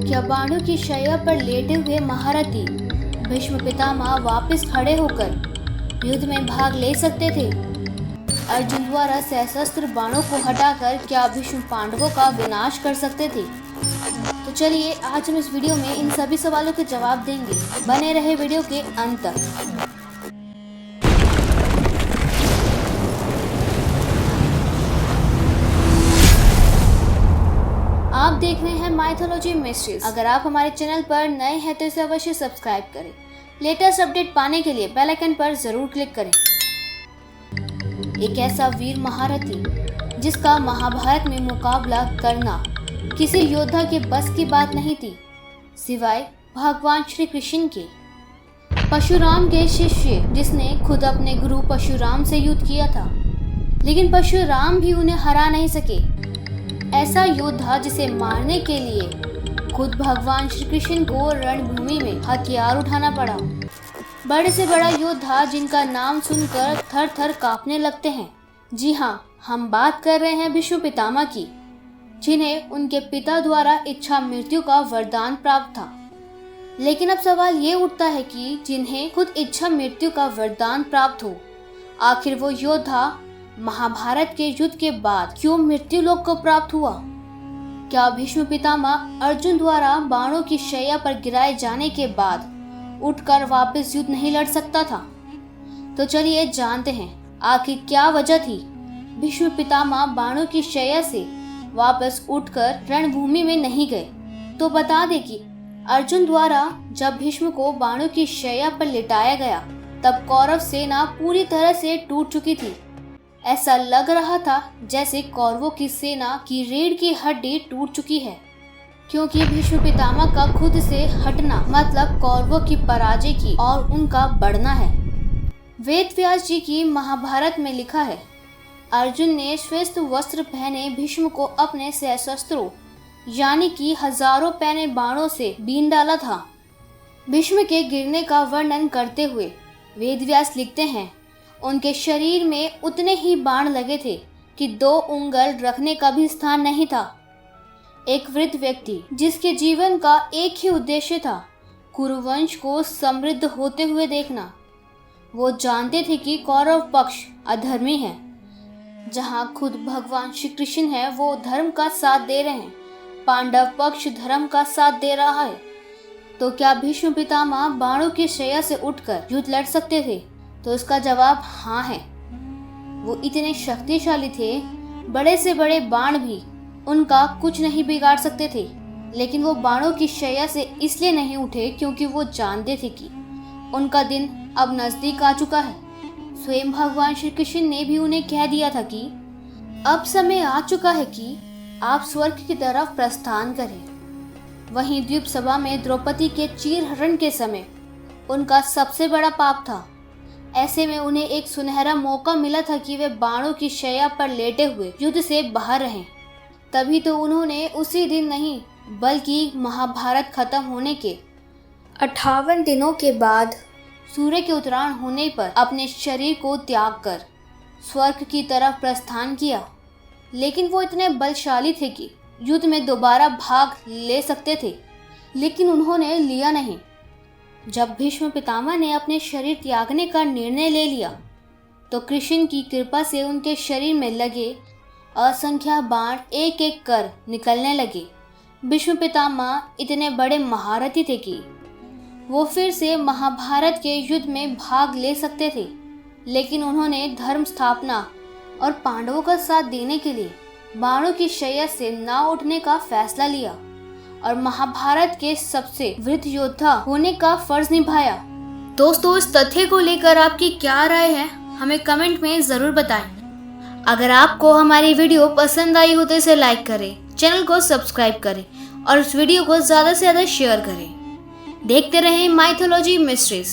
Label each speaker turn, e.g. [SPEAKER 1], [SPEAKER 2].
[SPEAKER 1] क्या बाणों की शैया पर लेटे हुए महारथी भीष्म पितामह वापस खड़े होकर युद्ध में भाग ले सकते थे? अर्जुन द्वारा सशस्त्र बाणों को हटाकर क्या भीष्म पांडवों का विनाश कर सकते थे? तो चलिए आज हम इस वीडियो में इन सभी सवालों के जवाब देंगे। बने रहे वीडियो के अंत तक। आप देख रहे हैं माइथोलॉजी मिस्ट्रीज। अगर आप हमारे चैनल पर नए हैं तो इसे अवश्य सब्सक्राइब करें। लेटेस्ट अपडेट पाने के लिए बेल आइकन पर जरूर क्लिक करें। एक ऐसा वीर महारथी जिसका महाभारत में मुकाबला करना किसी योद्धा के बस की बात नहीं थी, सिवाय भगवान श्री कृष्ण के। परशुराम के शिष्य जिसने खुद अपने गुरु परशुराम से युद्ध किया था, लेकिन परशुराम भी उन्हें हरा नहीं सके। ऐसा योद्धा जिसे मारने के लिए खुद भगवान श्री कृष्ण को रणभूमि में हथियार उठाना पड़ा। बड़े से बड़ा योद्धा जिनका नाम सुनकर थर थर कांपने लगते हैं। जी हाँ, हम बात कर रहे हैं भीष्म पितामह की, जिन्हें उनके पिता द्वारा इच्छा मृत्यु का वरदान प्राप्त था। लेकिन अब सवाल ये उठता है कि जिन्हें खुद इच्छा मृत्यु का वरदान प्राप्त हो, आखिर वो योद्धा महाभारत के युद्ध के बाद क्यों मृत्यु लोक को प्राप्त हुआ? क्या भीष्म पितामह अर्जुन द्वारा बाणों की शैया पर गिराए जाने के बाद उठकर वापस युद्ध नहीं लड़ सकता था? तो चलिए जानते हैं आखिर क्या वजह थी भीष्म पितामह बाणों की शैया से वापस उठकर रणभूमि में नहीं गए। तो बता दें कि अर्जुन द्वारा जब भीष्म को बाणों की शैया पर लिटाया गया, तब कौरव सेना पूरी तरह से टूट चुकी थी। ऐसा लग रहा था जैसे कौरवों की सेना की रीढ़ की हड्डी टूट चुकी है, क्योंकि भीष्म पितामह का खुद से हटना मतलब कौरवों की पराजय की और उनका बढ़ना है। वेद व्यास जी की महाभारत में लिखा है, अर्जुन ने श्वेत वस्त्र पहने भीष्म को अपने सशस्त्रों यानी कि हजारों पैने बाणों से बीन डाला था। भीष्म के गिरने का वर्णन करते हुए वेद व्यास लिखते हैं, उनके शरीर में उतने ही बाण लगे थे कि 2 उंगल रखने का भी स्थान नहीं था। एक वृद्ध व्यक्ति जिसके जीवन का एक ही उद्देश्य था, कुरुवंश को समृद्ध होते हुए देखना। वो जानते थे कि कौरव पक्ष अधर्मी है। जहां खुद भगवान श्री कृष्ण है वो धर्म का साथ दे रहे हैं, पांडव पक्ष धर्म का साथ दे रहा है। तो क्या भीष्म पितामह बाणों की शैया से उठकर युद्ध लड़ सकते थे? तो इसका जवाब हाँ है। वो इतने शक्तिशाली थे, बड़े से बड़े बाण भी उनका कुछ नहीं बिगाड़ सकते थे। लेकिन वो बाणों की शैया से इसलिए नहीं उठे क्योंकि वो जानते थे कि उनका दिन अब नजदीक आ चुका है। स्वयं भगवान श्री कृष्ण ने भी उन्हें कह दिया था कि अब समय आ चुका है कि आप स्वर्ग की तरफ प्रस्थान करें। वहीं द्वीप सभा में द्रौपदी के चीरहरण के समय उनका सबसे बड़ा पाप था। ऐसे में उन्हें एक सुनहरा मौका मिला था कि वे बाणों की शैया पर लेटे हुए युद्ध से बाहर रहें। तभी तो उन्होंने उसी दिन नहीं बल्कि महाभारत खत्म होने के 58 दिनों के बाद सूर्य के उत्तरायण होने पर अपने शरीर को त्याग कर स्वर्ग की तरफ प्रस्थान किया। लेकिन वो इतने बलशाली थे कि युद्ध में दोबारा भाग ले सकते थे, लेकिन उन्होंने लिया नहीं। जब भीष्म पितामह ने अपने शरीर त्यागने का निर्णय ले लिया, तो कृष्ण की कृपा से उनके शरीर में लगे असंख्य बाण एक एक कर निकलने लगे। भीष्म पितामह इतने बड़े महारथी थे कि वो फिर से महाभारत के युद्ध में भाग ले सकते थे, लेकिन उन्होंने धर्म स्थापना और पांडवों का साथ देने के लिए बाणों की शैया से ना उठने का फैसला लिया और महाभारत के सबसे वृद्ध योद्धा होने का फर्ज निभाया। दोस्तों, इस तथ्य को लेकर आपकी क्या राय है, हमें कमेंट में जरूर बताएं। अगर आपको हमारी वीडियो पसंद आई हो तो इसे लाइक करें, चैनल को सब्सक्राइब करें और इस वीडियो को ज्यादा से ज्यादा शेयर करें। देखते रहें माइथोलॉजी मिस्ट्रीज।